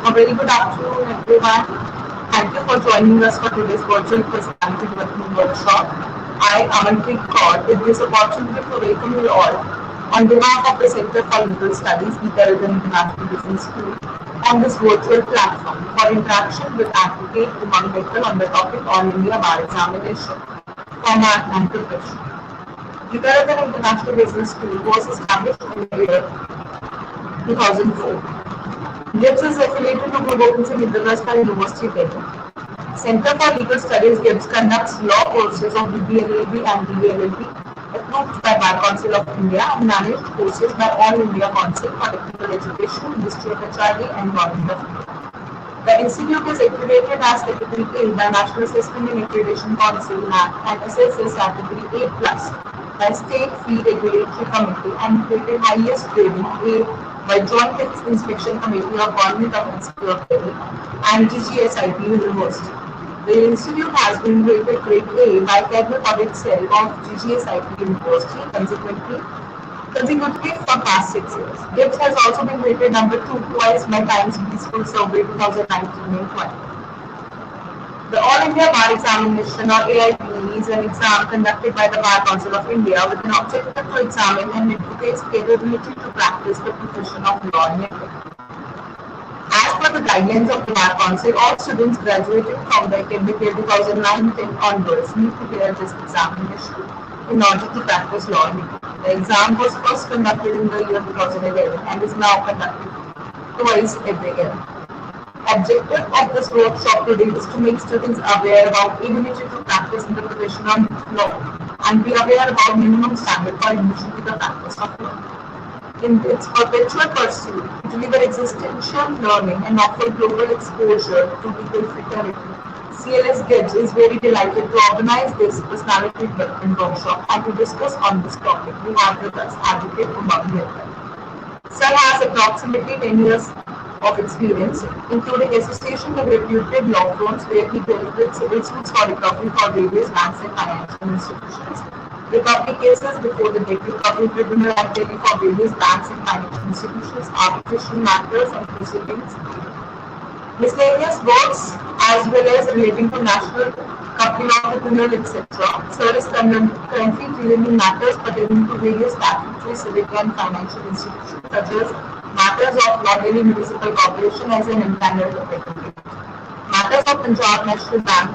A very good afternoon, everyone. Thank you for joining us for today's virtual personality development workshop. I, Amanpreet Kaur, with this opportunity to welcome you all on behalf of the Center for Legal Studies, Economic International Business School, on this virtual platform for interaction with Advocate Umang Mittal on the topic All India Bar Examination, Format and Preparation. Economic International Business School was established in the year 2004. GIBS is affiliated to Guru Gobind Singh International University, Delhi. Center for Legal Studies GIBS conducts law courses of BBLLB and DBLLB approved by Bar Council of India and managed courses by All India Council for Technical Education, Ministry of HRD and Government of India. The institute is accredited as Category A by National Assessment and Accreditation Council (NAAC) and assesses Category A+ by State Fee Regulatory Committee and rated highest grading A by Joint Inspection Committee of Government of Institute of Delhi and GGSIP University. The institute has been rated Grade A by Cabinet Audit Cell of GGSIP University consecutively for past 6 years. GIBS has also been rated number 2 twice by Times Peaceful Survey 2019 and 20. The All India Bar Examination or AIBE is an exam conducted by the Bar Council of India with an objective to examine an advocate's capability to practice the profession of law in India. As per the guidelines of the Bar Council, all students graduating from the academic year 2009-10 onwards need to clear this examination in order to practice law in India. The exam was first conducted in the year 2011 and is now conducted twice every year. Objective of this workshop today is to make students aware about ability to practice in the profession of law and be aware about minimum standard for admission to the practice of law. In its perpetual pursuit to deliver existential learning and offer global exposure to legal fraternity, CLS GIBS is very delighted to organize this personality development workshop and to discuss on this topic. We have with us Advocate Umang Mittal. Sir has approximately 10 years of experience, including association with reputed law firms where he dealt with civil suits for recovery for various banks and financial institutions, recovery cases before the Debt Recovery Tribunal at Delhi for various banks and financial institutions, arbitration matters and proceedings, miscellaneous works as well as relating to national company law tribunal, etc. Sir is currently dealing in matters pertaining to various statutory, civic and financial institutions such as matters of Law Delhi Municipal Corporation as an empaneled advocate, matters of Punjab National Bank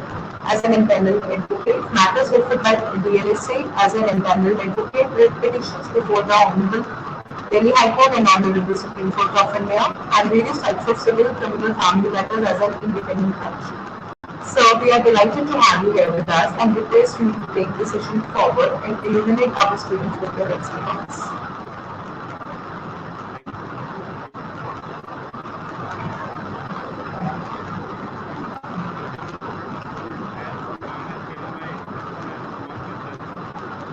as an empaneled advocate, matters referred by DLSA as an empaneled advocate, writ petitions before the Honorable Delhi High Court and Honorable Supreme Court of India, and various types of civil, criminal, family matters as an independent function. So we are delighted to have you here with us and request you to take the session forward and illuminate our students with your experience. As Umang has given my introduction, I'm Umang Mittal.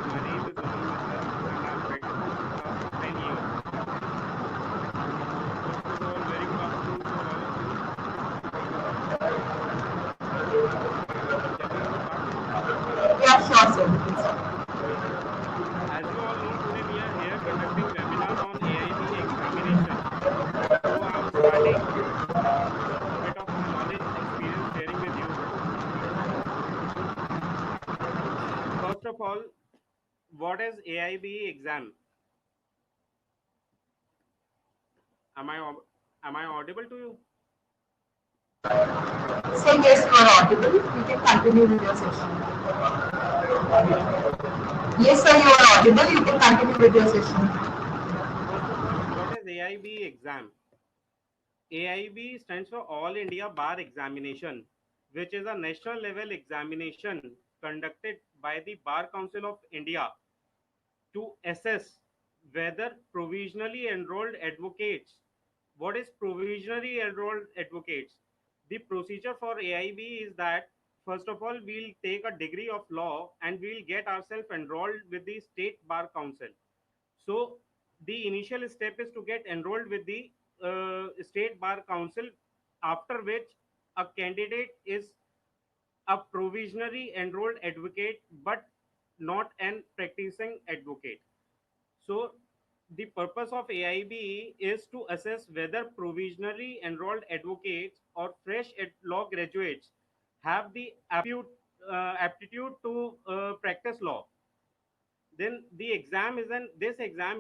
My name is Umang Mittal and I've practiced for last 10 years. So first of all, very good afternoon to all of you. Shall we start? Yeah, sure, sir. As you all know, today we are here conducting webinar on AIB examination. So I'm starting a bit of my knowledge experience sharing with you. First of all, what is AIB exam? Am I audible to you? Say yes, you are audible. You can continue with your session. Hello. Yes, sir, you are audible. You can continue with your session. First of all, what is AIB exam? AIB stands for All India Bar Examination, which is a national level examination conducted by the Bar Council of India to assess whether provisionally enrolled advocates. What is provisionally enrolled advocates? The procedure for AIB is that first of all we'll take a degree of law and we'll get ourselves enrolled with the State Bar Council. So the initial step is to get enrolled with the State Bar Council, after which a candidate is a provisionally enrolled advocate but not an practicing advocate. So the purpose of AIB is to assess whether provisionally enrolled advocates or fresh law graduates have the aptitude to practice law. Then this exam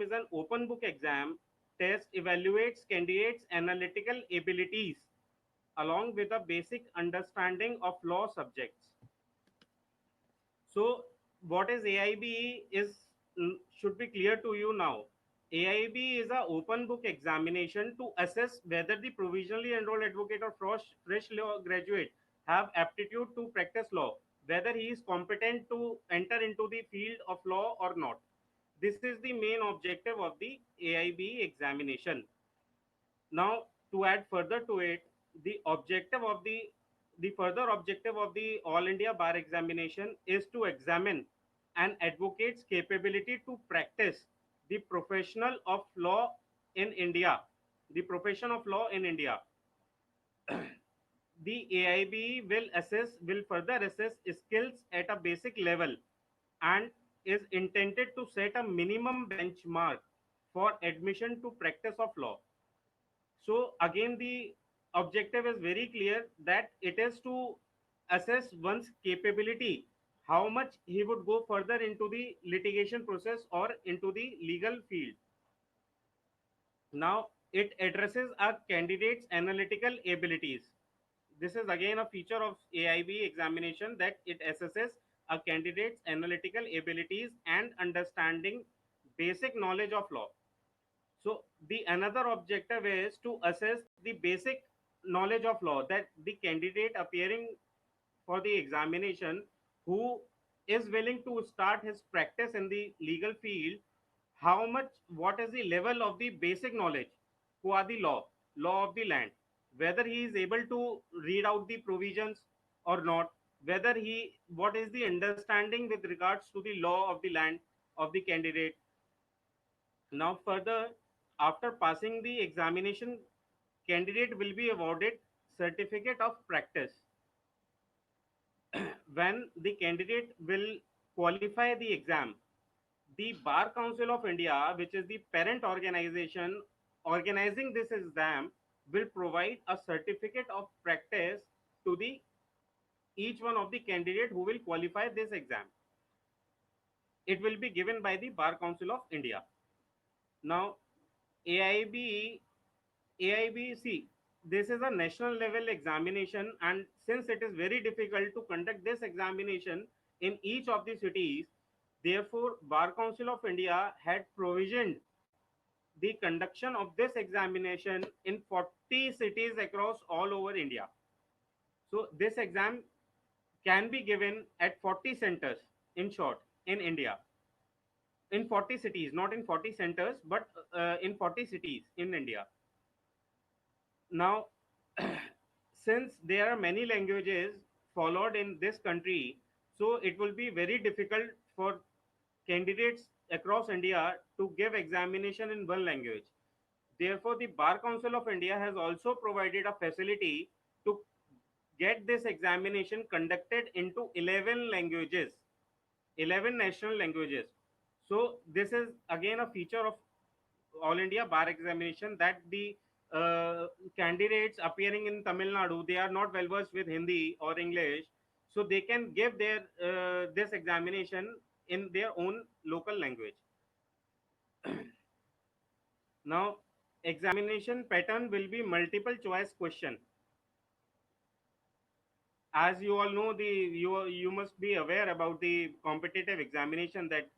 is an open book exam. Test evaluates candidates' analytical abilities along with a basic understanding of law subjects. So, what is AIB is should be clear to you now. AIB is a open book examination to assess whether the provisionally enrolled advocate or fresh law graduate have aptitude to practice law, whether he is competent to enter into the field of law or not. This is the main objective of the AIB examination. Now, to add further to it, the objective of the further objective of the All India Bar Examination is to examine an advocate's capability to practice the professional of law in India, the profession of law in India. The AIB will further assess skills at a basic level and is intended to set a minimum benchmark for admission to practice of law. So again, the objective is very clear that it is to assess one's capability, how much he would go further into the litigation process or into the legal field. Now, it addresses a candidate's analytical abilities. This is again a feature of AIB examination that it assesses a candidate's analytical abilities and understanding basic knowledge of law. So the another objective is to assess the basic knowledge of law, that the candidate appearing for the examination who is willing to start his practice in the legal field, how much, what is the level of the basic knowledge, who are the law of the land, whether he is able to read out the provisions or not, whether he, what is the understanding with regards to the law of the land of the candidate. Now, further, after passing the examination, candidate will be awarded certificate of practice. When the candidate will qualify the exam, the Bar Council of India, which is the parent organization organizing this exam, will provide a certificate of practice to the each one of the candidate who will qualify this exam. It will be given by the Bar Council of India. Now, AIB AIBC, this is a national level examination, and since it is very difficult to conduct this examination in each of the cities, therefore Bar Council of India had provisioned the conduction of this examination in 40 cities across all over India. So this exam can be given at 40 centers, in short, in India, in 40 cities, not in 40 centers, but in 40 cities in India. Now, since there are many languages followed in this country, so it will be very difficult for candidates across India to give examination in one language. Therefore, the Bar Council of India has also provided a facility to get this examination conducted into 11 languages, 11 national languages. So this is again a feature of All India Bar Examination, that the candidates appearing in Tamil Nadu, they are not well versed with Hindi or English, so they can give their this examination in their own local language. Now, examination pattern will be multiple choice question. As you all know, you must be aware about the competitive examination, that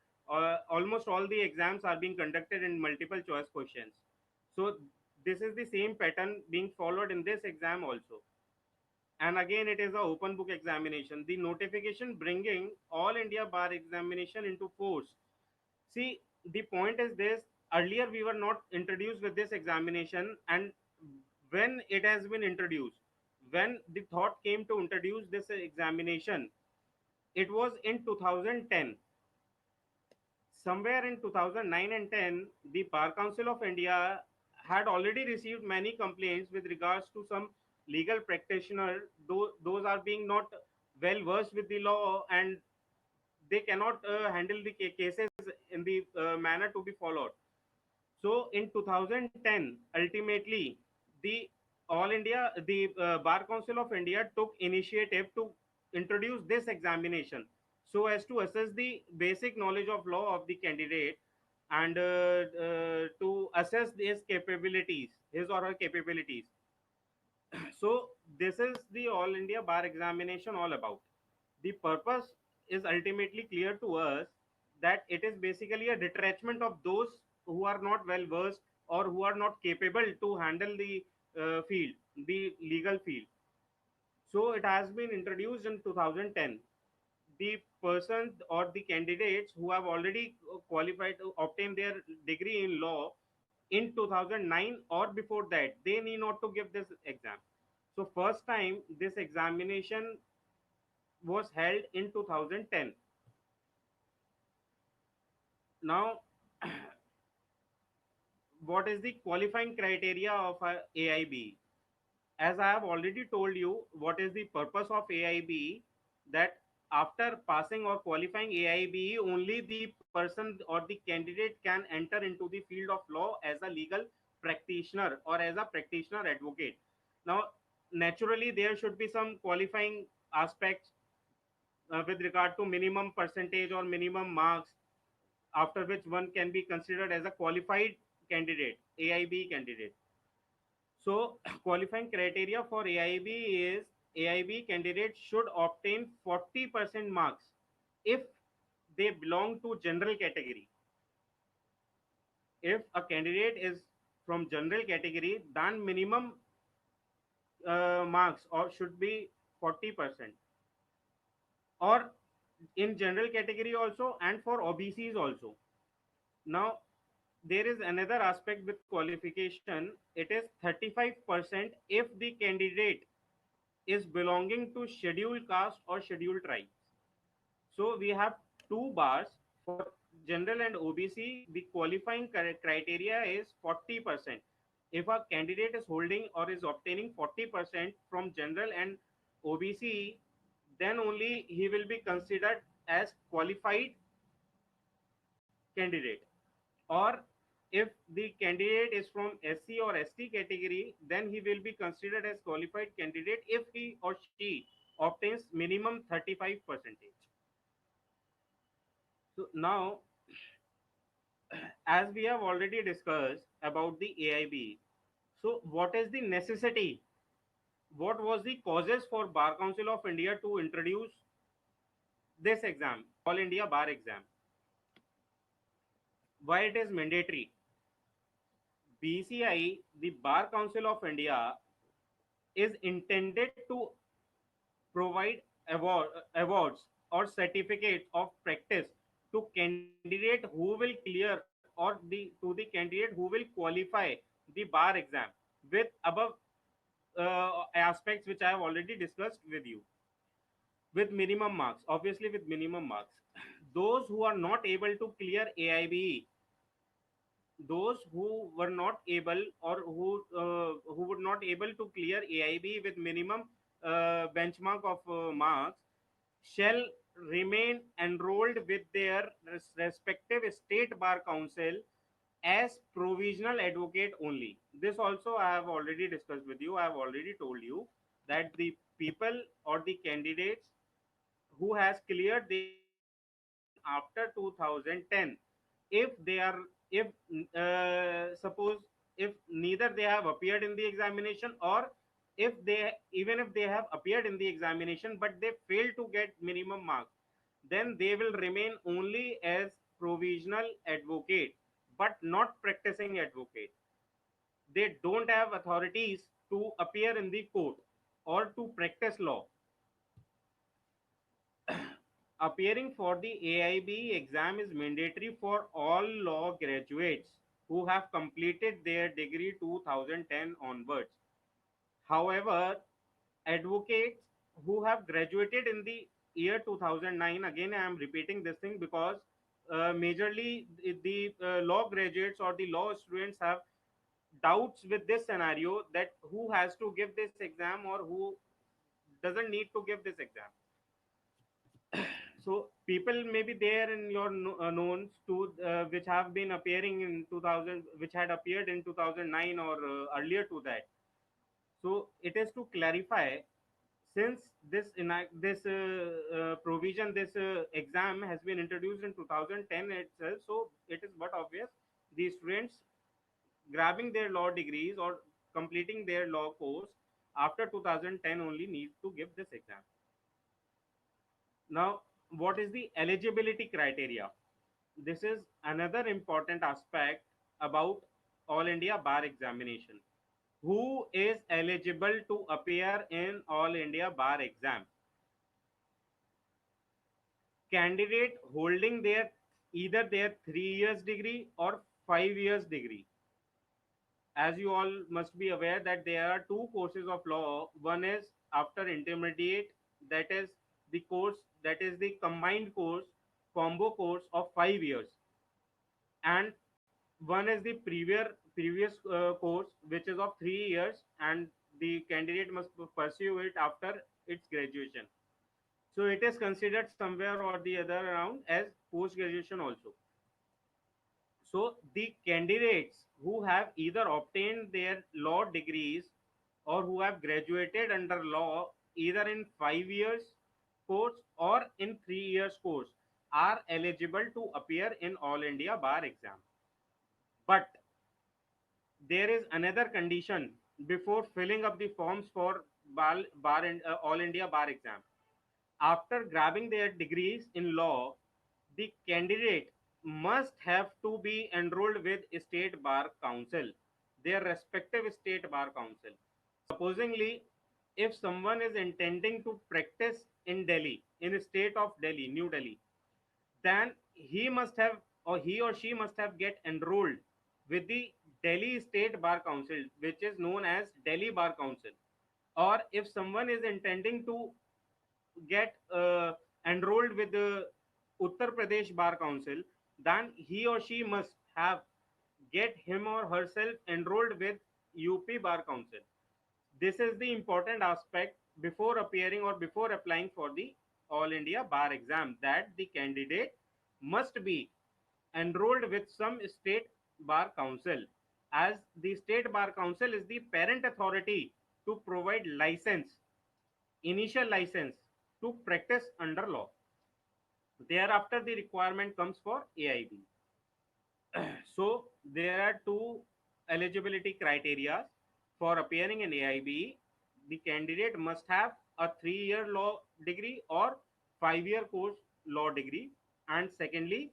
almost all the exams are being conducted in multiple choice questions. So this is the same pattern being followed in this exam also. And again, it is a open book examination. The notification bringing All India Bar Examination into force. See, the point is this: earlier we were not introduced with this examination, and when it has been introduced, when the thought came to introduce this examination, it was in 2010. Somewhere in 2009 and 10, the Bar Council of India had already received many complaints with regards to some legal practitioner, though those are being not well versed with the law, and they cannot handle the cases in the manner to be followed. So in 2010, ultimately, the Bar Council of India took initiative to introduce this examination so as to assess the basic knowledge of law of the candidate and to assess his or her capabilities. So this is the All India Bar Examination all about. The purpose is ultimately clear to us, that it is basically a detachment of those who are not well versed or who are not capable to handle the the legal field. So it has been introduced in 2010. The persons or the candidates who have already qualified to obtain their degree in law in 2009 or before that, they need not to give this exam. So first time this examination was held in 2010. Now, what is the qualifying criteria of a AIB? As I have already told you, what is the purpose of AIB, that after passing or qualifying AIB, only the person or the candidate can enter into the field of law as a legal practitioner or as a practitioner advocate. Now, naturally, there should be some qualifying aspects with regard to minimum percentage or minimum marks, after which one can be considered as a qualified candidate, AIB candidate. So, qualifying criteria for AIB is AIB candidates should obtain 40% marks if they belong to general category. If a candidate is from general category, then minimum marks or should be 40%, or in general category also, and for OBCs also. Now, there is another aspect with qualification. It is 35% if the candidate is belonging to scheduled caste or scheduled tribes. So we have two bars for general and OBC. The qualifying criteria is 40%. If a candidate is holding or is obtaining 40% from general and OBC, then only he will be considered as qualified candidate. Or if the candidate is from SC or ST category, then he will be considered as qualified candidate if he or she obtains minimum 35 percentage. So now, as we have already discussed about the AIB, so what is the necessity? What was the causes for Bar Council of India to introduce this exam, All India Bar Exam? Why it is mandatory? BCI, the Bar Council of India, is intended to provide awards or certificates of practice to candidate who will clear, or to the candidate who will qualify the bar exam with above aspects which I have already discussed with you, with minimum marks, obviously with minimum marks. Those who are not able to clear AIBE, those who were not able, or who would not able to clear AIB with minimum benchmark of marks, shall remain enrolled with their respective state bar council as provisional advocate only. This also I have already discussed with you. I have already told you that the people or the candidates who has cleared their examination after 2010, if they are, if suppose, if neither they have appeared in the examination, or if they, even if they have appeared in the examination but they fail to get minimum marks, then they will remain only as provisional advocate but not practicing advocate. They don't have authorities to appear in the court or to practice law. Appearing for the AIB exam is mandatory for all law graduates who have completed their degree 2010 onwards. However, advocates who have graduated in the year 2009, again I am repeating this thing because majorly the law graduates or the law students have doubts with this scenario, that who has to give this exam or who doesn't need to give this exam. So people may be there in your knowns to which have been appearing in 2000, which had appeared in 2009 or earlier to that. So it is to clarify, since this provision, this exam has been introduced in 2010 itself, so it is but obvious the students grabbing their law degrees or completing their law course after 2010 only need to give this exam. Now, what is the eligibility criteria? This is another important aspect about All India Bar Examination. Who is eligible to appear in All India Bar Exam? Candidate holding their either their 3 years degree or 5 years degree. As you all must be aware that there are two courses of law. One is after intermediate, that is the course, that is the combined course, combo course of 5 years, and one is the previous course which is of 3 years, and the candidate must pursue it after its graduation. So it is considered somewhere or the other around as post graduation also. So the candidates who have either obtained their law degrees or who have graduated under law either in 5 years course or in 3 years course are eligible to appear in All India Bar Exam. But there is another condition before filling up the forms for bar and All India Bar Exam. After grabbing their degrees in law, the candidate must have to be enrolled with State Bar Council, their respective State Bar Council. Supposingly, if someone is intending to practice in Delhi, in the state of Delhi, New Delhi, then he must have, or he or she must have get enrolled with the Delhi State Bar Council, which is known as Delhi Bar Council. Or if someone is intending to get enrolled with the Uttar Pradesh Bar Council, then he or she must have get him or herself enrolled with UP Bar Council. This is the important aspect before appearing or before applying for the All India Bar Exam, that the candidate must be enrolled with some state bar council, as the state bar council is the parent authority to provide license, initial license to practice under law. Thereafter the requirement comes for AIB. So there are two eligibility criteria for appearing in AIB. The candidate must have a 3 year law degree or 5 year course law degree, and secondly,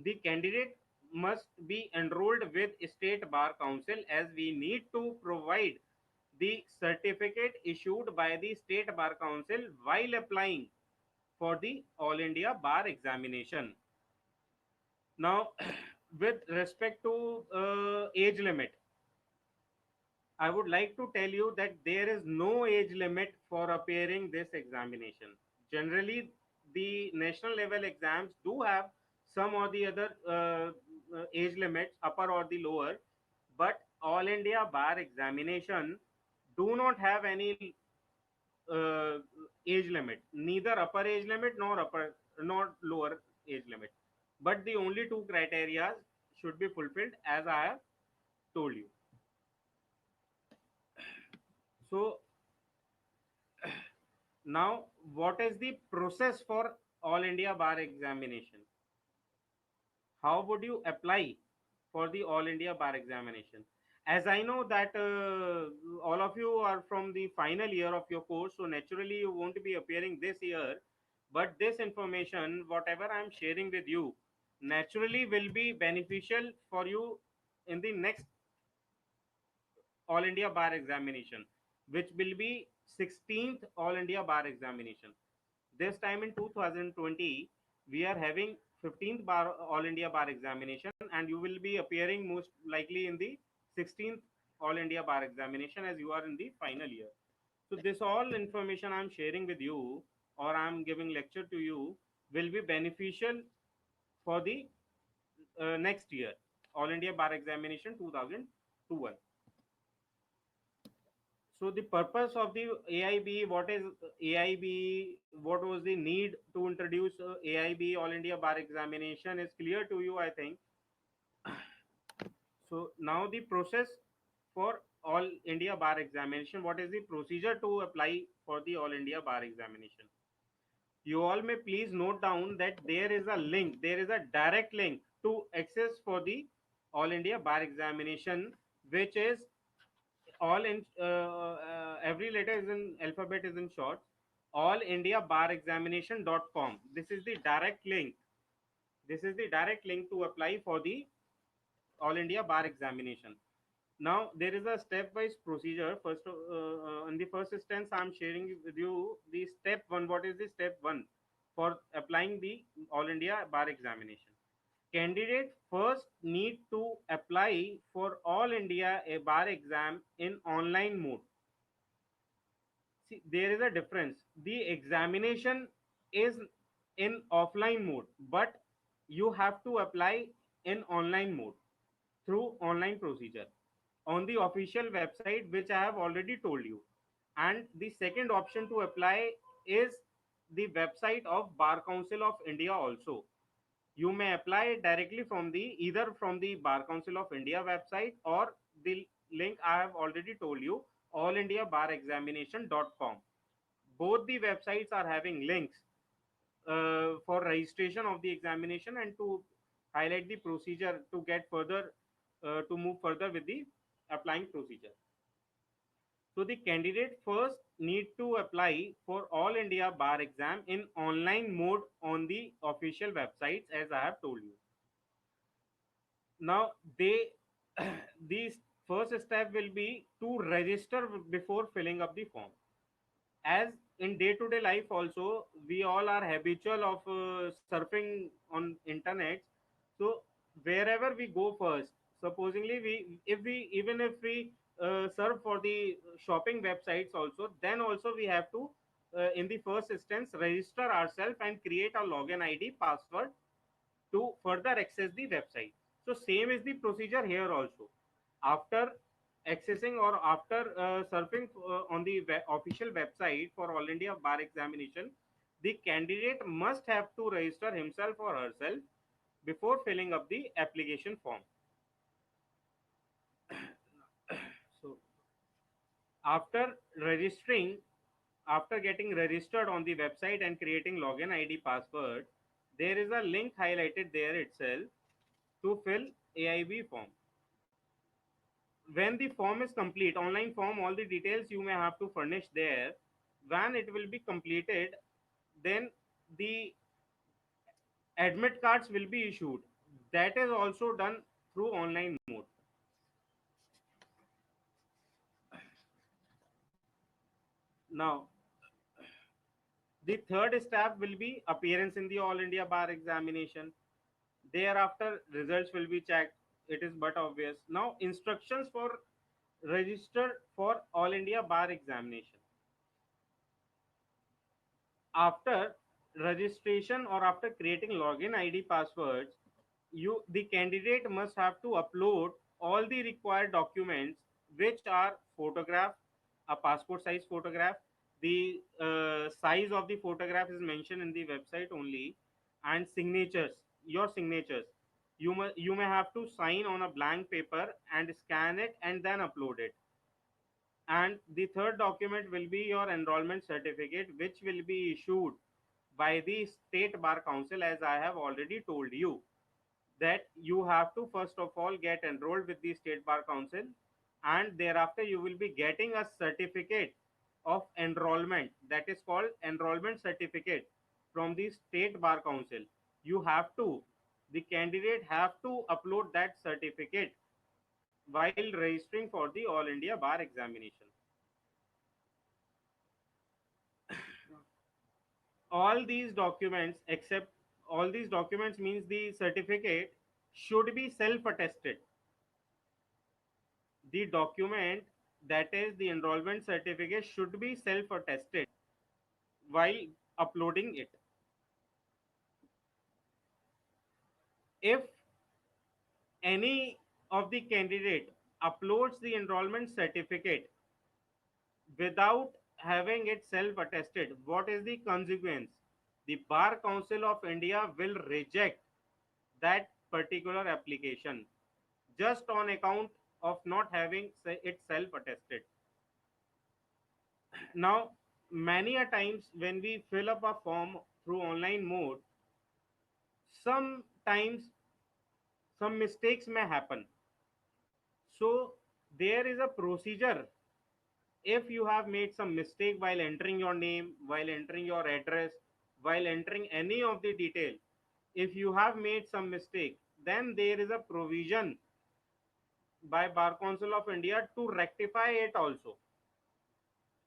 the candidate must be enrolled with State Bar Council, as we need to provide the certificate issued by the State Bar Council while applying for the All India Bar Examination. Now, with respect to age limit, I would like to tell you that there is no age limit for appearing this examination. Generally, the national level exams do have some or the other age limits, upper or the lower, but All India Bar Examination do not have any uh, age limit, neither upper age limit nor lower age limit. But the only two criteria should be fulfilled, as I have told you. So now, what is the process for All India Bar Examination? How would you apply for the All India Bar Examination? As I know that all of you are from the final year of your course, so naturally you won't be appearing this year. But this information, whatever I'm sharing with you, naturally will be beneficial for you in the next All India Bar Examination, which will be 16th All India Bar Examination. This time in 2020, we are having 15th Bar All India Bar Examination, and you will be appearing most likely in the 16th All India Bar Examination, as you are in the final year. So this all information I'm sharing with you, or I'm giving lecture to you, will be beneficial for the next year, All India Bar Examination 2021. So the purpose of the AIB, what is AIB, what was the need to introduce AIB, All India Bar Examination, is clear to you, I think. So now the process for All India Bar Examination, what is the procedure to apply for the All India Bar Examination? You all may please note down that there is a link, there is a direct link to access for the All India Bar Examination, which is all in every letter is in alphabet is in short, allindiabarexamination.com. This is the direct link. This is the direct link to apply for the All India Bar Examination. Now there is a step-wise procedure. First, in the first instance, I am sharing with you the step one. What is the step one for applying the All India Bar Examination? Candidate first need to apply for All India a bar exam in online mode. See, there is a difference. The examination is in offline mode, but you have to apply in online mode through online procedure on the official website, which I have already told you. And the second option to apply is the website of Bar Council of India also. You may apply directly from the either from the Bar Council of India website or the link I have already told you, allindiabarexamination.com. Both the websites are having links for registration of the examination and to highlight the procedure to get further to move further with the applying procedure. So the candidate first need to apply for All India Bar Exam in online mode on the official websites, as I have told you. Now they the first step will be to register before filling up the form. As in day to day life also, we all are habitual of surfing on internet. So wherever we go first, supposingly we if we even if we surf for the shopping websites also, then also we have to in the first instance register ourselves and create a login ID password to further access the website. So same is the procedure here also. After accessing or after surfing on the official website for All India Bar Examination, the candidate must have to register himself or herself before filling up the application form. So after registering, after getting registered on the website and creating login ID password, there is a link highlighted there itself to fill AIB form. When the form is complete, online form, all the details you may have to furnish there. When it will be completed, then the admit cards will be issued. That is also done through online mode. Now, the third step will be appearance in the All India Bar Examination. Thereafter, results will be checked. It is but obvious. Now, instructions for register for All India Bar Examination. After registration or after creating login ID passwords, the candidate must have to upload all the required documents, which are photograph, a passport size photograph. The size of the photograph is mentioned in the website only, and signatures, your signatures. You may have to sign on a blank paper and scan it and then upload it. And the third document will be your enrollment certificate, which will be issued by the State Bar Council, as I have already told you that you have to first of all get enrolled with the State Bar Council, and thereafter you will be getting a certificate of enrollment, that is called enrollment certificate from the State Bar Council. You have to, the candidate have to upload that certificate while registering for the All India Bar Examination. All these documents, except all these documents means the certificate should be self attested. The document, that is the enrollment certificate, should be self attested while uploading it. If any of the candidate uploads the enrollment certificate without having it self attested, what is the consequence? The Bar Council of India will reject that particular application just on account of not having it self attested. Now, many a times when we fill up a form through online mode, sometimes some mistakes may happen. So there is a procedure. If you have made some mistake while entering your name, while entering your address, while entering any of the detail, if you have made some mistake, then there is a provision by Bar Council of India to rectify it also.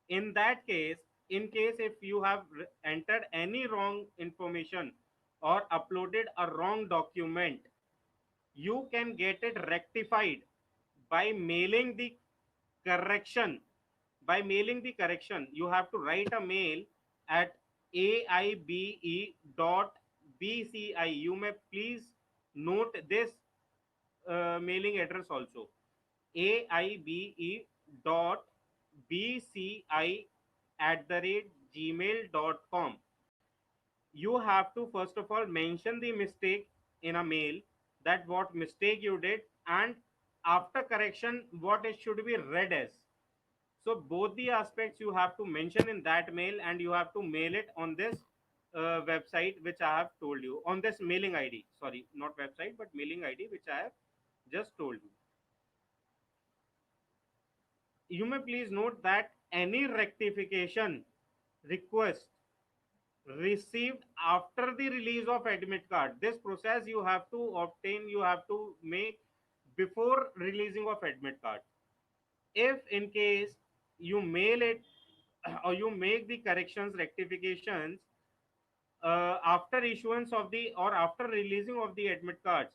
In that case, in case if you have entered any wrong information or uploaded a wrong document, you can get it rectified by mailing the correction. By mailing the correction, you have to write a mail at aibe.bci. You may please note this mailing address also: aibe dot bci @ gmail.com. You have to first of all mention the mistake in a mail, that what mistake you did, and after correction what it should be read as. So both the aspects you have to mention in that mail, and you have to mail it on this website which I have told you, on this mailing id, sorry, not website but mailing id which I have just told you. You may please note that any rectification request received after the release of admit card, this process you have to obtain, you have to make before releasing of admit card. If in case you mail it or you make the corrections, rectifications after issuance of the or after releasing of the admit cards,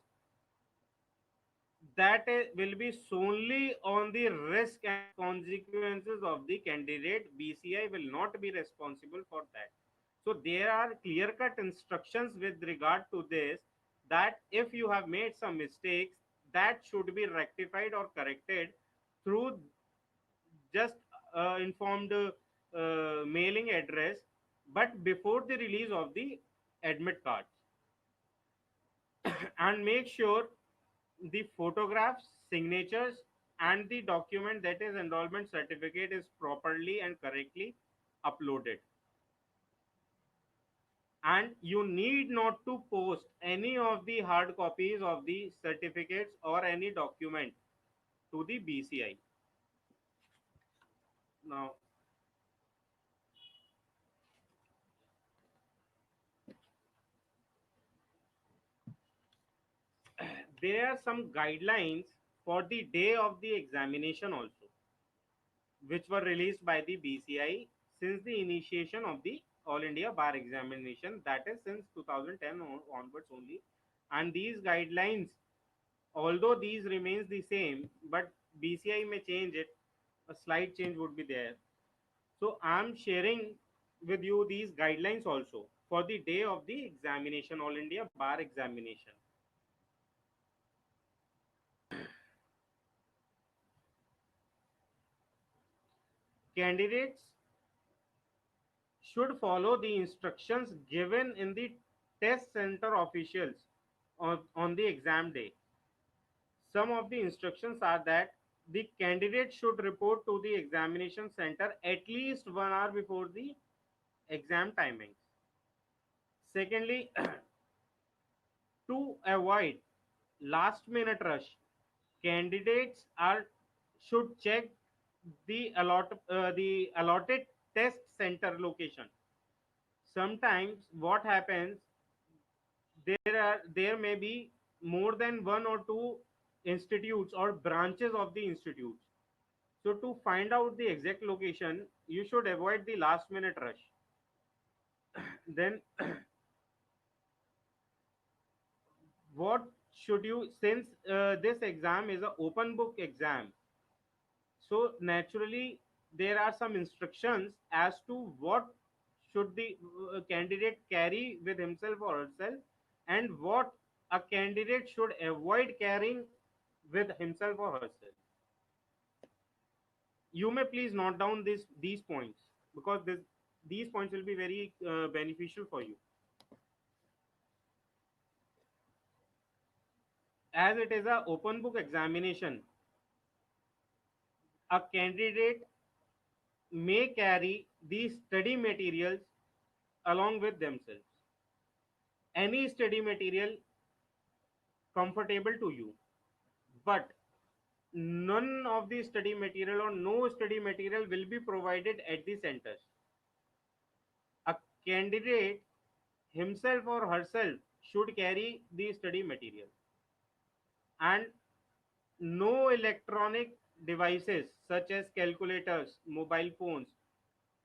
that will be solely on the risk and consequences of the candidate. BCI will not be responsible for that. So there are clear cut instructions with regard to this, that if you have made some mistakes, that should be rectified or corrected through just informed mailing address, but before the release of the admit cards. And make sure the photographs, signatures, and the document, that is enrollment certificate, is properly and correctly uploaded. And you need not to post any of the hard copies of the certificates or any document to the BCI. Now, there are some guidelines for the day of the examination also, which were released by the BCI since the initiation of the All India Bar Examination, that is since 2010 onwards only. And these guidelines, although these remains the same, but BCI may change it, a slight change would be there. So I'm sharing with you these guidelines also for the day of the examination, All India Bar Examination. Candidates should follow the instructions given in the test center officials on the exam day. Some of the instructions are that the candidate should report to the examination center at least 1 hour before the exam timings. Secondly, to avoid last minute rush, candidates are should check the allotted test center location. Sometimes what happens, there may be more than one or two institutes or branches of the institutes. So to find out the exact location, you should avoid the last minute rush. Then what should you, since this exam is an open book exam, so naturally there are some instructions as to what should the candidate carry with himself or herself, and what a candidate should avoid carrying with himself or herself. You may please note down these points, because these points will be very beneficial for you. As it is a open book examination, a candidate may carry these study materials along with themselves. Any study material comfortable to you, but none of the study material or no study material will be provided at the centers. A candidate himself or herself should carry the study material, and no electronic devices such as calculators, mobile phones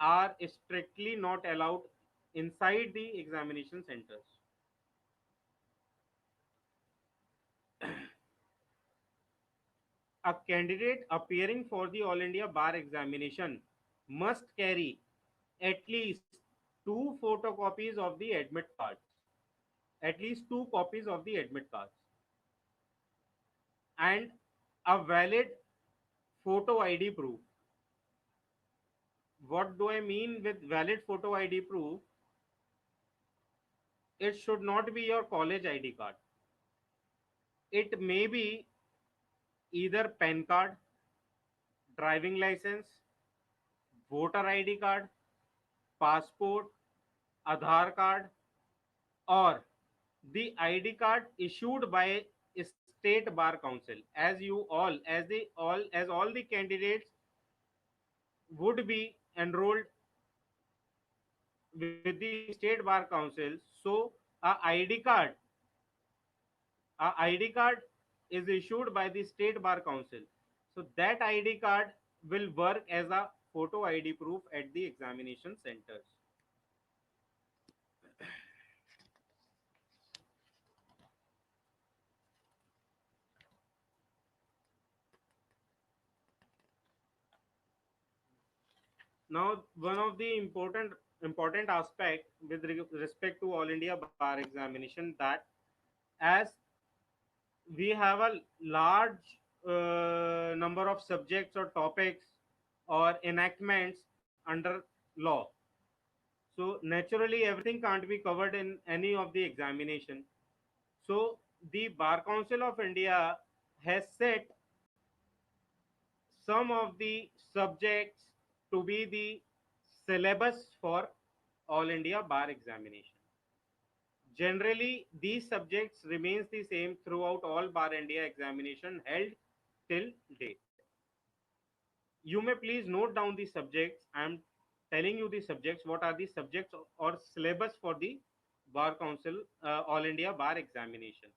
are strictly not allowed inside the examination centers. A candidate appearing for the All India Bar examination must carry at least two photocopies of the admit cards, at least two copies of the admit cards, and a valid photo ID proof. What do I mean with valid photo ID proof? It should not be your college ID card. It may be either PAN card, driving license, voter ID card, passport, Aadhaar card, or the ID card issued by State Bar Council. As you all, as all the candidates would be enrolled with the State Bar Council, so a ID card, a ID card is issued by the State Bar Council. So that ID card will work as a photo ID proof at the examination centers. Now, one of the important aspect with respect to All India Bar examination, that as we have a large number of subjects or topics or enactments under law, so naturally everything can't be covered in any of the examination. So the Bar Council of India has set some of the subjects to be the syllabus for All India Bar examination. Generally, these subjects remains the same throughout all Bar India examination held till date. You may please note down the subjects. I am telling you the subjects. What are the subjects or syllabus for the Bar Council All India Bar examination?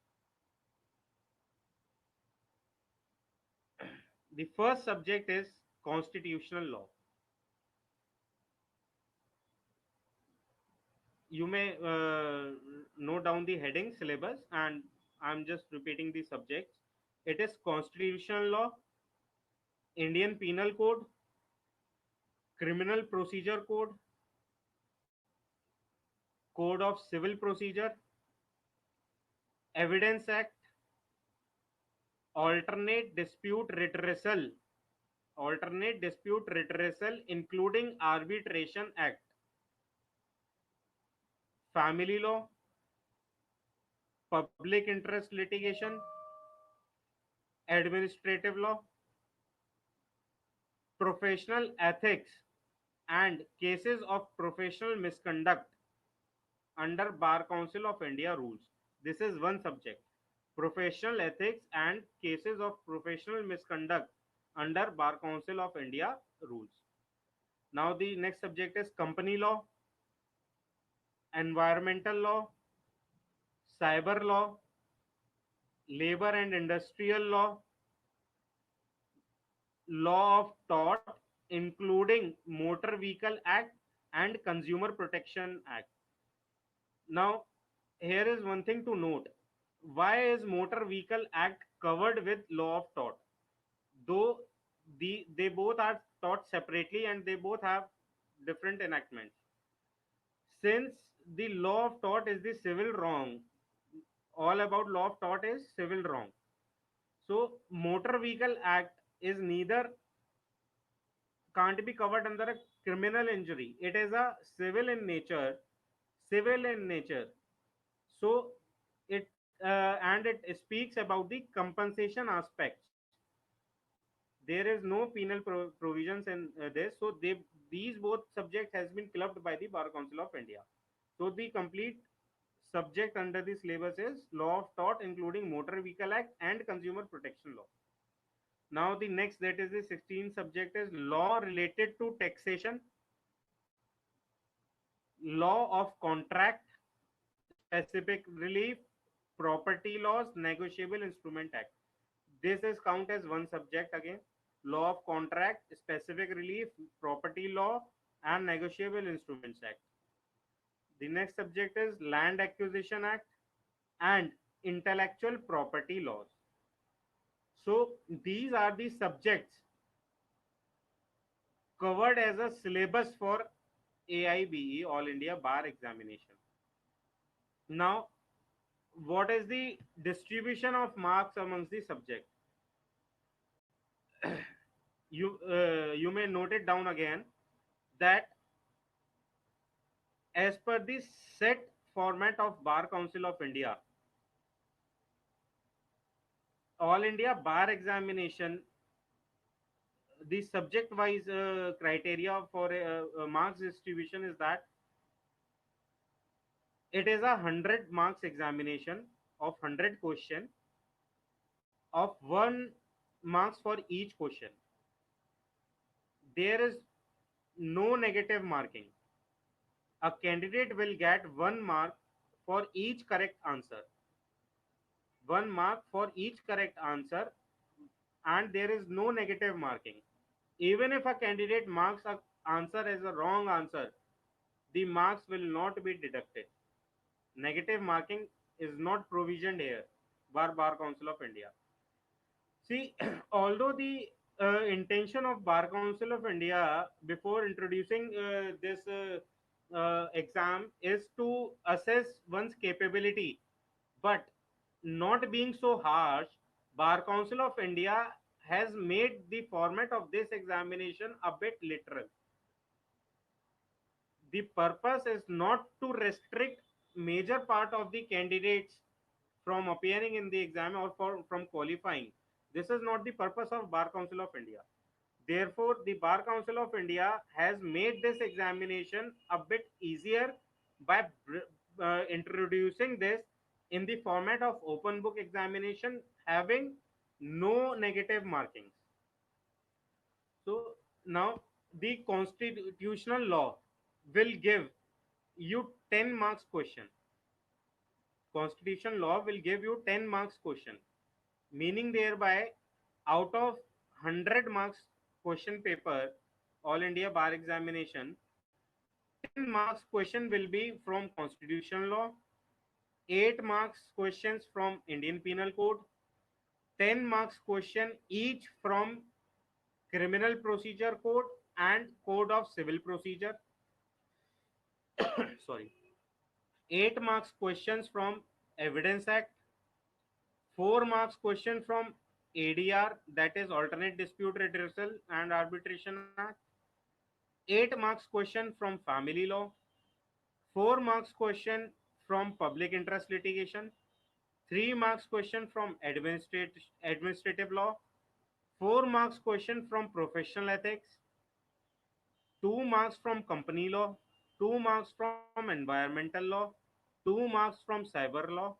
The first subject is constitutional law. You may note down the heading syllabus, and I'm just repeating the subjects. It is constitutional law, Indian Penal Code, Criminal Procedure Code, Code of Civil Procedure, Evidence Act, alternate dispute redressal, including Arbitration Act, family law, public interest litigation, administrative law, professional ethics, and cases of professional misconduct under Bar Council of India rules. This is one subject. Professional ethics and cases of professional misconduct under Bar Council of India rules. Now the next subject is company law, environmental law, cyber law, labor and industrial law, law of tort, including Motor Vehicle Act and Consumer Protection Act. Now, here is one thing to note. Why is Motor Vehicle Act covered with law of tort? Though they both are taught separately and they both have different enactments. Since the law of tort is the civil wrong, all about law of tort is civil wrong. So Motor Vehicle Act is neither can't be covered under a criminal injury. It is a civil in nature. Civil in nature. So it and it speaks about the compensation aspects. There is no penal provisions in this. So these both subject has been clubbed by the Bar Council of India. So the complete subject under the syllabus is law of tort, including motor vehicle act and consumer protection law. Now the next, that is the 16th subject, is law related to taxation, law of contract, specific relief, property laws, negotiable instrument act. This is count as one subject again. Law of contract, specific relief, property law, and negotiable instruments act. The next subject is land acquisition act and intellectual property laws. So these are the subjects covered as a syllabus for AIBE, All India Bar Examination. Now, what is the distribution of marks amongst the subject? You may note it down again that as per the set format of Bar Council of India, All India Bar Examination, the subject wise criteria for marks distribution is that it is a 100 marks examination of 100 question of 1 marks for each question. There is no negative marking. A candidate will get 1 mark for each correct answer. 1 mark for each correct answer, and there is no negative marking. Even if a candidate marks an answer as a wrong answer, the marks will not be deducted. Negative marking is not provisioned here, Bar Council of India. See, although the intention of Bar Council of India before introducing this exam is to assess one's capability, but not being so harsh, Bar Council of India has made the format of this examination a bit literal. The purpose is not to restrict major part of the candidates from appearing in the exam or from qualifying. This is not the purpose of Bar Council of India. Therefore, the Bar Council of India has made this examination a bit easier by introducing this in the format of open book examination having no negative markings. So now the constitutional law will give you 10 marks question. Constitution law will give you 10 marks question, meaning thereby out of 100 marks question paper, All India Bar Examination, 10 marks question will be from Constitution law, 8 marks questions from Indian Penal Code, 10 marks question each from Criminal Procedure Code and Code of Civil Procedure. Sorry. 8 marks questions from Evidence Act, 4 marks question from ADR, that is Alternate Dispute Redressal and Arbitration Act, 8 marks question from Family Law, 4 marks question from Public Interest Litigation, 3 marks question from Administrative Law, 4 marks question from Professional Ethics, 2 marks from Company Law, 2 marks from Environmental Law, 2 marks from Cyber Law,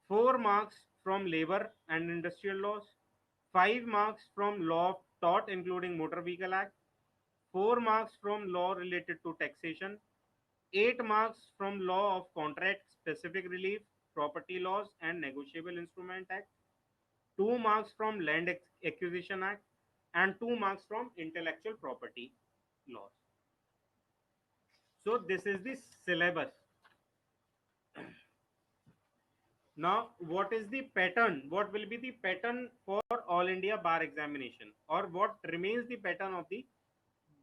4 marks from Labor and Industrial Laws, 5 marks from Law of Tort, including Motor Vehicle Act, 4 marks from law related to taxation, 8 marks from Law of Contract, Specific Relief, Property Laws, and Negotiable Instrument Act, 2 marks from Land Acquisition Act, and 2 marks from Intellectual Property Laws. So this is the syllabus. Now, what is the pattern? What will be the pattern for All India Bar Examination, or what remains the pattern of the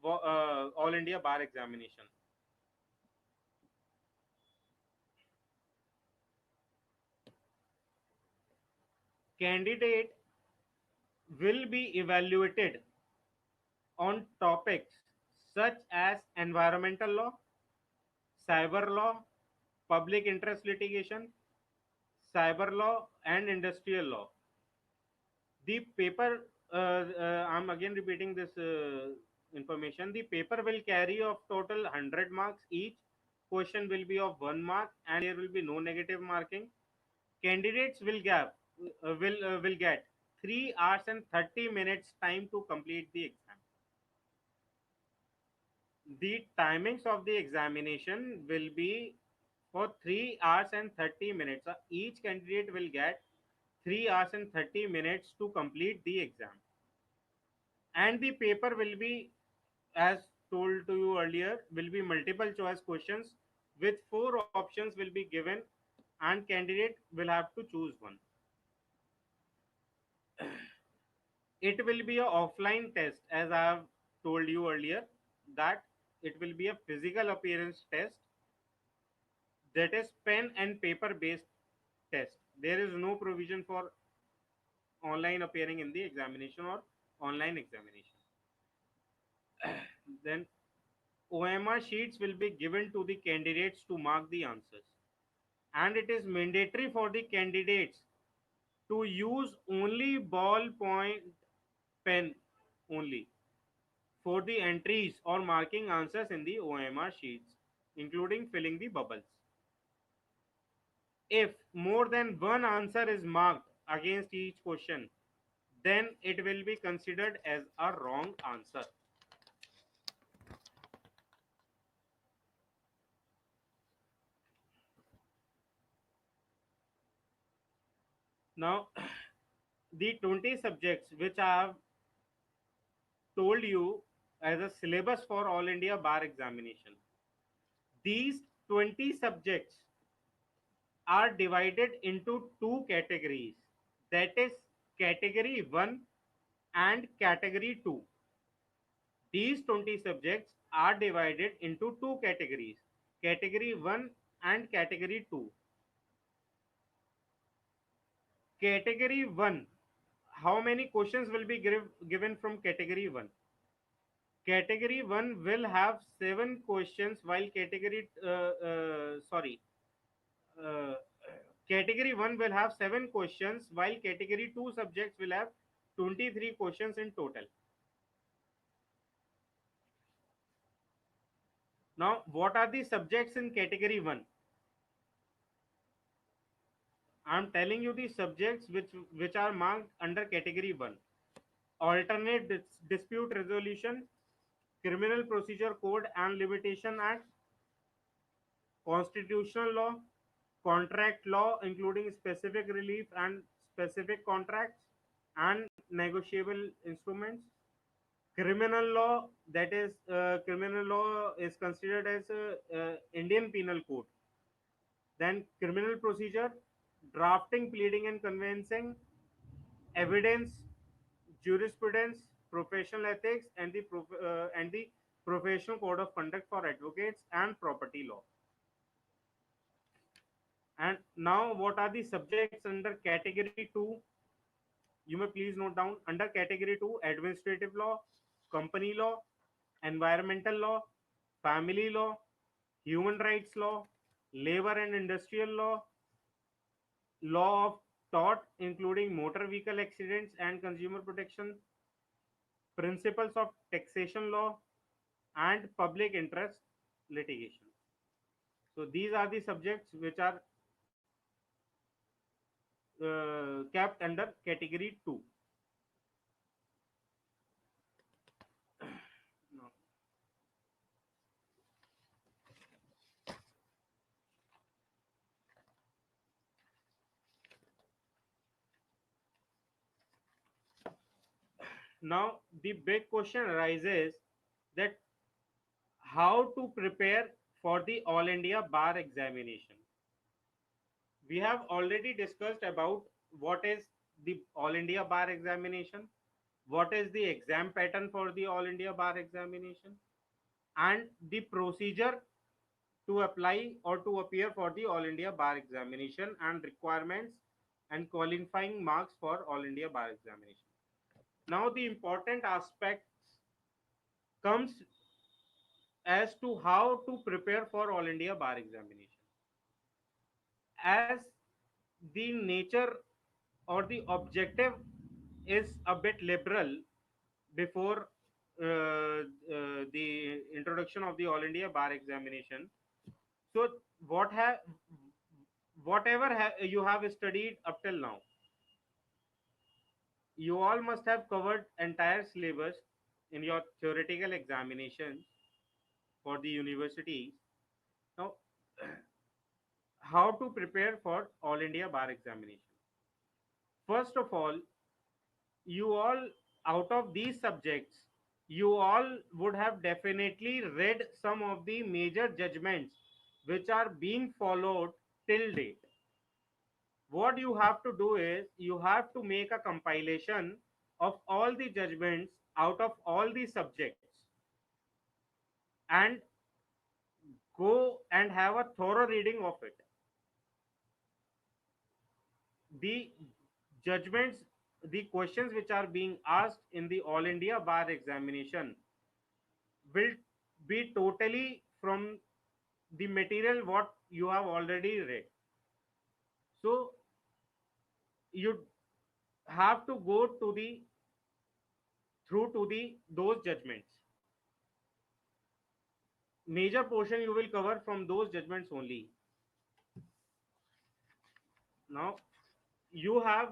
All India Bar Examination? Candidate will be evaluated on topics such as environmental law, cyber law, public interest litigation, cyber law, and industrial law. The paper, I'm again repeating this information. The paper will carry of total 100 marks. Each question will be of 1 mark, and there will be no negative marking. Candidates will get 3 hours and 30 minutes time to complete the exam. The timings of the examination will be for 3 hours and 30 minutes. Each candidate will get 3 hours and 30 minutes to complete the exam. And the paper will be, as told to you earlier, will be multiple choice questions with 4 options will be given, and candidate will have to choose one. It will be a offline test, as I have told you earlier, that it will be a physical appearance test, that is pen and paper based test. There is no provision for online appearing in the examination or online examination. Then OMR sheets will be given to the candidates to mark the answers, and it is mandatory for the candidates to use only ballpoint pen only for the entries or marking answers in the OMR sheets, including filling the bubbles. If more than one answer is marked against each question, then it will be considered as a wrong answer. Now, the 20 subjects which I have told you as a syllabus for All India Bar Examination, these 20 subjects are divided into two categories, that is category 1 and category 2. These 20 subjects are divided into two categories, category 1 and category 2. Category 1, how many questions will be given from category 1? Category 1 will have 7 questions, while uh, category 1 will have 7 questions, while category 2 subjects will have 23 questions in total. Now, what are the subjects in category 1? I'm telling you the subjects which are marked under category 1. Alternate dispute resolution, criminal procedure code and limitation act, constitutional law, contract law including specific relief and specific contracts and negotiable instruments, criminal law, that is criminal law is considered as Indian penal code, then criminal procedure, drafting, pleading and conveyancing, evidence, jurisprudence, professional ethics, and the professional code of conduct for advocates, and property law. And now, what are the subjects under category 2? You may please note down. Under category 2, administrative law, company law, environmental law, family law, human rights law, labor and industrial law, law of tort, including motor vehicle accidents and consumer protection, principles of taxation law, and public interest litigation. So these are the subjects which are kept under category 2. Now, now the big question arises that how to prepare for the All India Bar Examination. We have already discussed about what is the All India Bar Examination, what is the exam pattern for the All India Bar Examination, and the procedure to apply or to appear for the All India Bar Examination, and requirements and qualifying marks for All India Bar Examination. Now, the important aspects comes as to how to prepare for All India Bar examination. As the nature or the objective is a bit liberal before the introduction of the All India Bar examination. So what have whatever you have studied up till now, you all must have covered entire syllabus in your theoretical examinations for the universities. Now, how to prepare for All India Bar examination? First of all, you all, out of these subjects, you all would have definitely read some of the major judgments which are being followed till date. What you have to do is you have to make a compilation of all the judgments out of all the subjects and go and have a thorough reading of it. The judgments, the questions which are being asked in the All India Bar examination will be totally from the material what you have already read. So you have to go to the through to the those judgments. Major portion you will cover from those judgments only. Now you have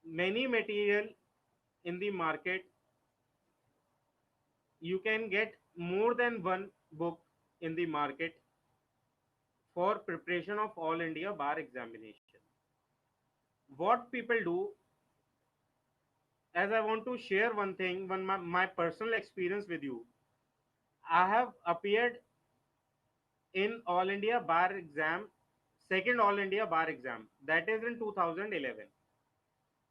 many material in the market. You can get more than one book in the market for preparation of All India Bar examination. What people do, as I want to share one thing, my personal experience with you. I have appeared in All India Bar exam, second All India Bar exam, that is in 2011.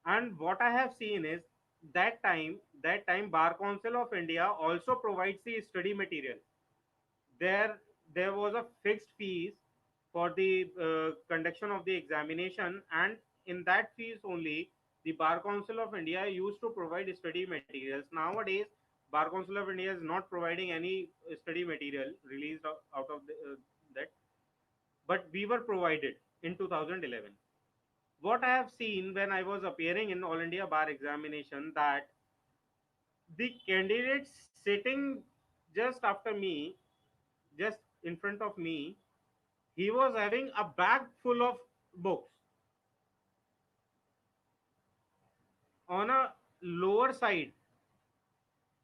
And what I have seen is that time Bar Council of India also provides the study material. There was a fixed fees for the conduction of the examination, and in that fees only the Bar Council of India used to provide study materials. Nowadays Bar Council of India is not providing any study material released out of that, but we were provided in 2011. What I have seen when I was appearing in All India Bar examination, that the candidates sitting just after me, just in front of me, he was having a bag full of books. On a lower side,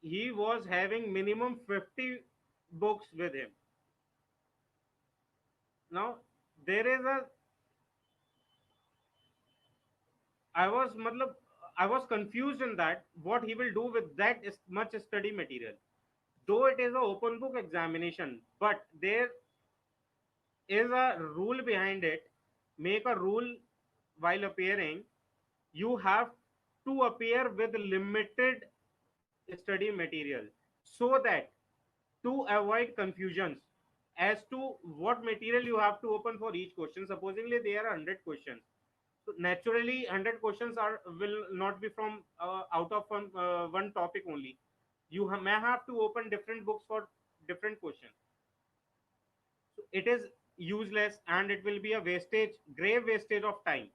he was having minimum 50 books with him. Now, there is a, I was, matlab, I was confused in that what he will do with that is much study material. Though it is an open book examination, but there is a rule behind it. Make a rule while appearing. You have to appear with limited study material so that to avoid confusions as to what material you have to open for each question. Supposingly there are 100 questions, so naturally 100 questions are will not be from out of one topic only. You may have to open different books for different questions. So it is useless and it will be a wastage, grave wastage of time.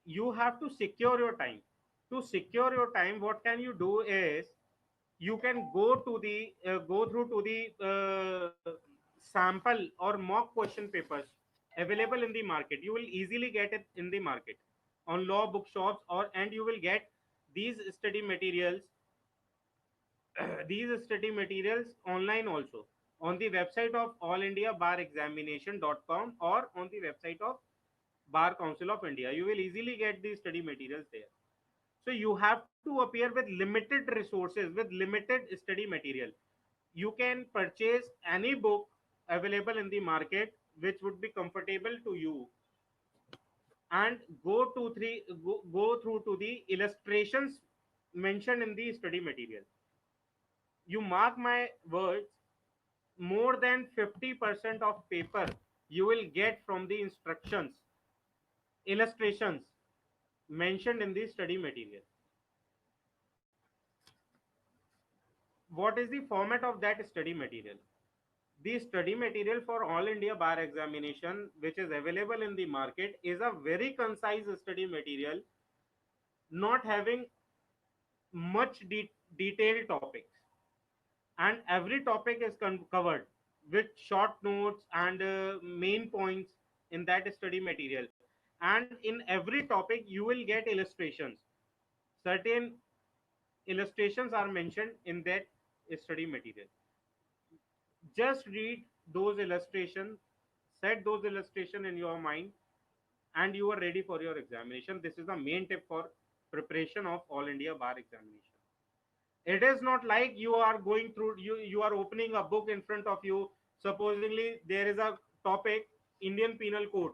You have to secure your time. To secure your time, what can you do is you can go through to the sample or mock question papers available in the market. You will easily get it in the market on law bookshops, or and you will get these study materials these study materials online also on the website of allindiabarexamination.com or on the website of Bar Council of India. You will easily get these study materials there. So you have to appear with limited resources, with limited study material. You can purchase any book available in the market which would be comfortable to you, and go through to the illustrations mentioned in the study material. You mark my words, more than 50% of paper you will get from the instructions, illustrations mentioned in the study material. what is the format of that study material? The study material for All India Bar Examination, which is available in the market, is a very concise study material, not having much detailed topics, and every topic is covered with short notes and main points in that study material. And in every topic, you will get illustrations. Certain illustrations are mentioned in that study material. Just read those illustrations, set those illustrations in your mind, and you are ready for your examination. This is the main tip for preparation of All India Bar Examination. It is not like you are going through, you are opening a book in front of you. Supposedly there is a topic, Indian Penal Code,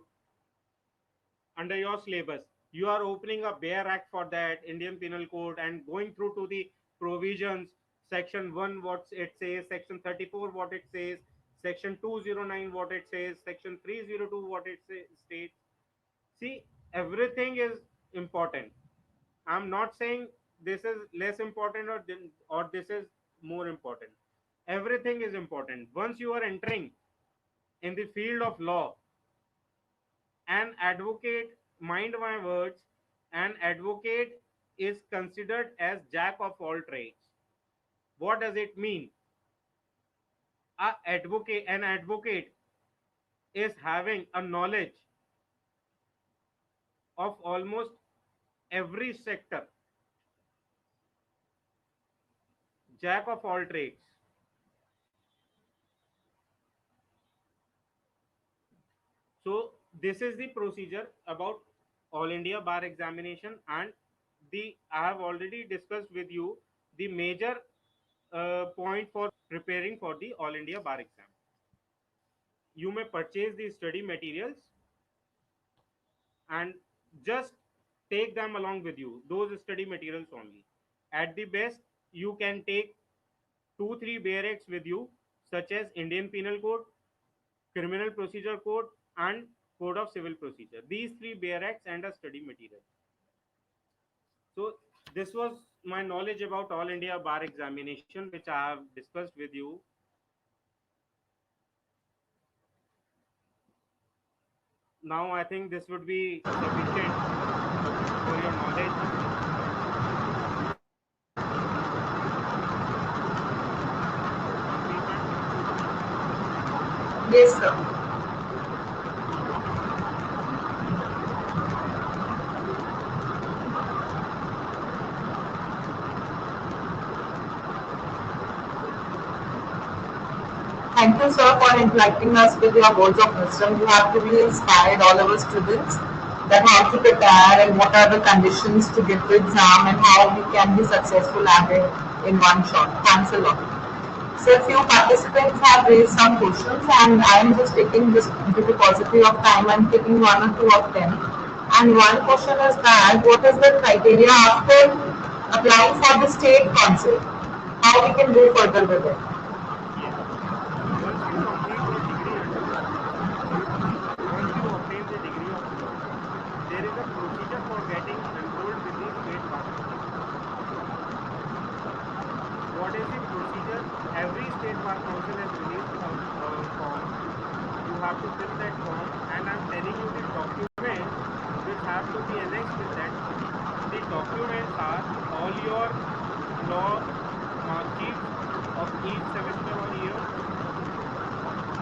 under your syllabus. You are opening a bare act for that Indian Penal Code and going through to the provisions, section 1 what it says, section 34 what it says, section 209 what it says, section 302 what it states. See, everything is important. I'm not saying this is less important, or this is more important. Everything is important. Once you are entering in the field of law, an advocate, mind my words, an advocate is considered as jack of all trades. What does it mean? An advocate is having a knowledge of almost every sector, jack of all trades. So this is the procedure about All India Bar Examination, and the I have already discussed with you the major point for preparing for the All India Bar exam. You may purchase the study materials and just take them along with you, those study materials only. At the best, you can take 2-3 bare with you, such as Indian Penal Code, Criminal Procedure Code, and Code of Civil Procedure. These 3 bare and a study material. So this was my knowledge about All India Bar Examination, which I have discussed with you. Now I think this would be sufficient for your knowledge. Yes, sir. Thank you, sir, for enlightening us with your words of wisdom. You have really inspired all our students that how to prepare and what are the conditions to get the exam and how we can be successful at it in one shot. Thanks a lot. So a few participants have raised some questions, and I am just taking this due to paucity of time. I'm taking 1 or 2 of them. And one question is that what is the criteria after applying for the state council? How we can go further with it? Yes. Once you complete your degree under law, once you obtain the degree of law, there is a procedure for getting enrolled with the state bar. What is the procedure? Every state bar council has released a form. You have to fill that form, and I'm telling you the documents which have to be annexed with that form. The documents are all your law mark sheets of each semester or year,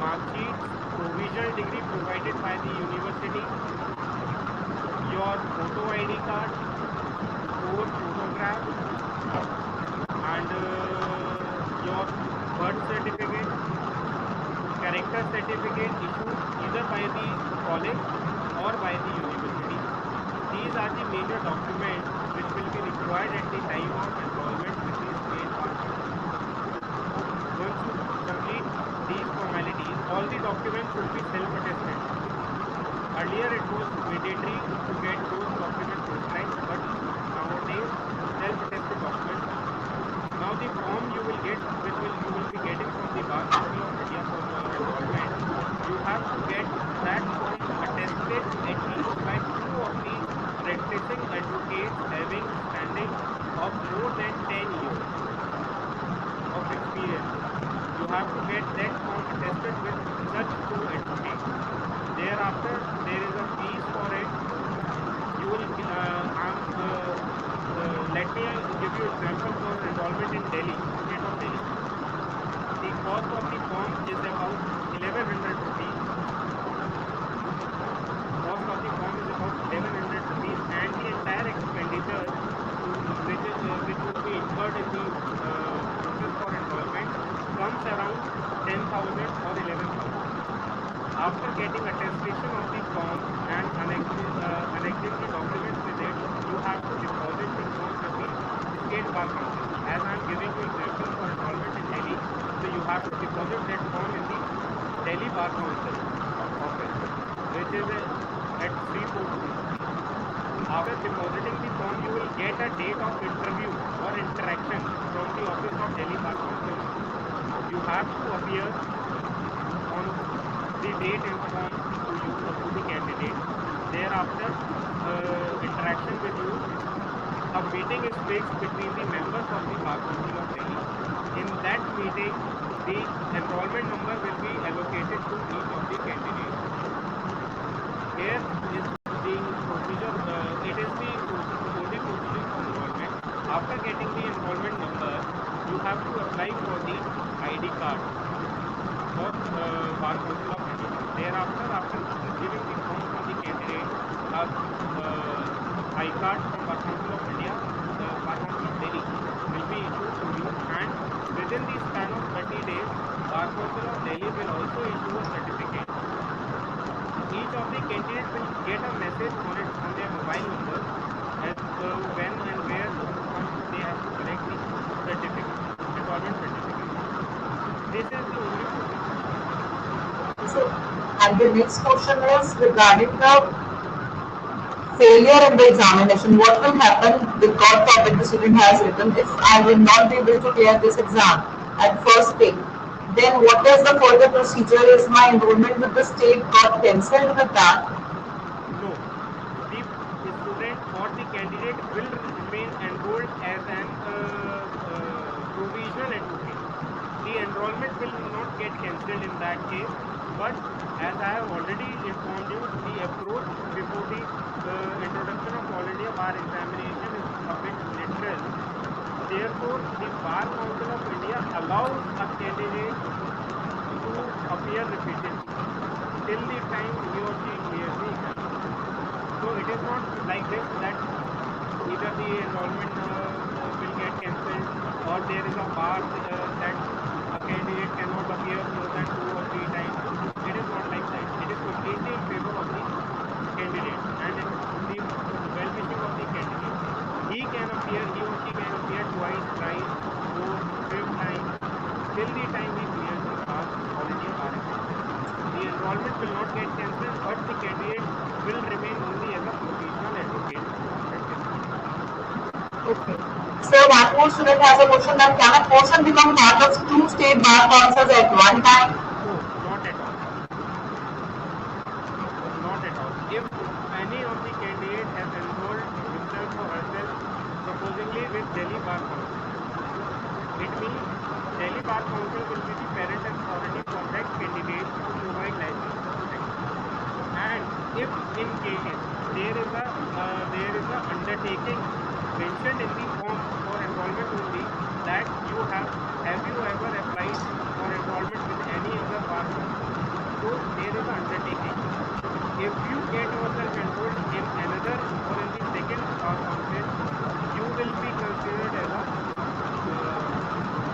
mark sheets, provisional degree provided by the university, your photo ID card, 4 photographs, and your birth certificate, character certificate issued either by the college or by the university. These are the major documents which will be required at the time of enrollment with the state bar. Once you complete these formalities, all the documents should be self-attested. Earlier it was mandatory to get those documents notarized, but nowadays self-attested documents. Now the form you will get, which you will be getting from the Bar Council of India for your enrollment, you have to get that form attested at least by 2 of the practicing advocates having standing of more than 10 years of get that form attested with such two advocate. Thereafter, there is a fees for it. You will, let me give you example for enrollment in Delhi, state of Delhi. The cost of the form is about 1100 rupees. Cost of the form is about 1100 rupees, and the entire expenditure which will be incurred in the process for enrollment comes around 10,000 or 11,000. After getting attestation of the form and annexing the documents with it, you have to deposit the form with the State Bar Council. As I am giving you example for enrollment in Delhi, so you have to deposit that form in the Delhi Bar Council office, which is at 342. After depositing the form, you will get a date of interview or interaction from the office of Delhi Bar Council. You have to appear on the date informed to you or to the candidate. Thereafter, interaction with you. A meeting is fixed between the members of the Bar Council of Delhi. In that meeting, the enrollment number will be allocated to each of the candidates. Here is the procedure. It is the only procedure for enrollment. After getting the enrollment number, you have to apply for the ID card of Bar Council of India. Thereafter, after receiving the form from the candidate, I card from Bar Council of India, Bar Council of Delhi will be issued to you, and within the span of 30 days, Bar Council of Delhi will also issue a certificate. Each of the candidates will get a message on their mobile number as when and where they have to collect the certificate, enrollment certificate. This is the only procedure. So, and the next question is regarding the failure in the examination. What will happen? The God topic the student has written. If I will not be able to clear this exam at first day, then what is the further procedure? Is my enrollment with the state got cancelled with that? No, the student or the candidate will remain enrolled as an provisional advocate. The enrollment will not get cancelled in that case, but as I have already informed you, the approach before the introduction of All India Bar Examination is a bit literal. Therefore, the Bar Council of India allows a candidate to appear repeatedly till the time he or she clears the exam. So it is not like this that either the enrollment will get cancelled or there is a bar that a candidate cannot appear more than 2 or 3 times. It is not like that. It is completely in favor of the candidate and in the well-wishing of the candidate. He or she can appear twice, thrice, 4, 5 times till the time he clears the bar All India Bar Examination. The enrollment will not get cancelled, but the candidate will remain only as a provisional advocate. Okay. So one more student has a question that can a person become part of 2 state bar councils at one time? No, not at all. Not at all. If any of the candidate has enrolled himself or herself supposedly with Delhi Bar Council, it means Delhi Bar Council will be the parent authority for that candidate to provide license for practice. And if in case there is a undertaking mentioned in the form for enrollment only that have you ever applied for enrollment with any other bar council? So there is an undertaking. If you get yourself enrolled in another or in the second bar council, you will be considered as a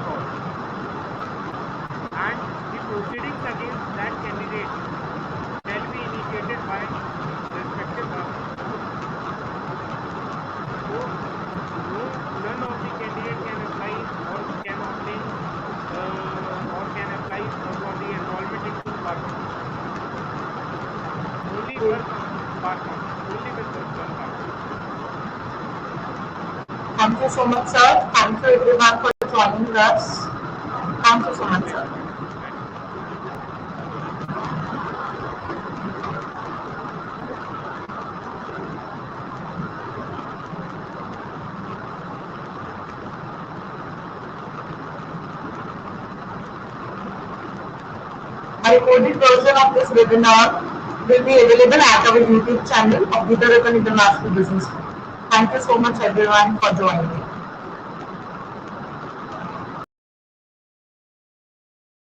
fraud. And the proceedings against that candidate shall be initiated by respective bar council. So none of the candidate can apply or can obtain or can apply for the enrollment in 2 bar councils. Only one bar council. Only with one bar council. Thank you so much, sir. Thank you everyone for joining us. Thank you so much, sir. A recorded version of this webinar will be available at our YouTube channel of Vidyarathan International Business School. Thank you so much everyone for joining.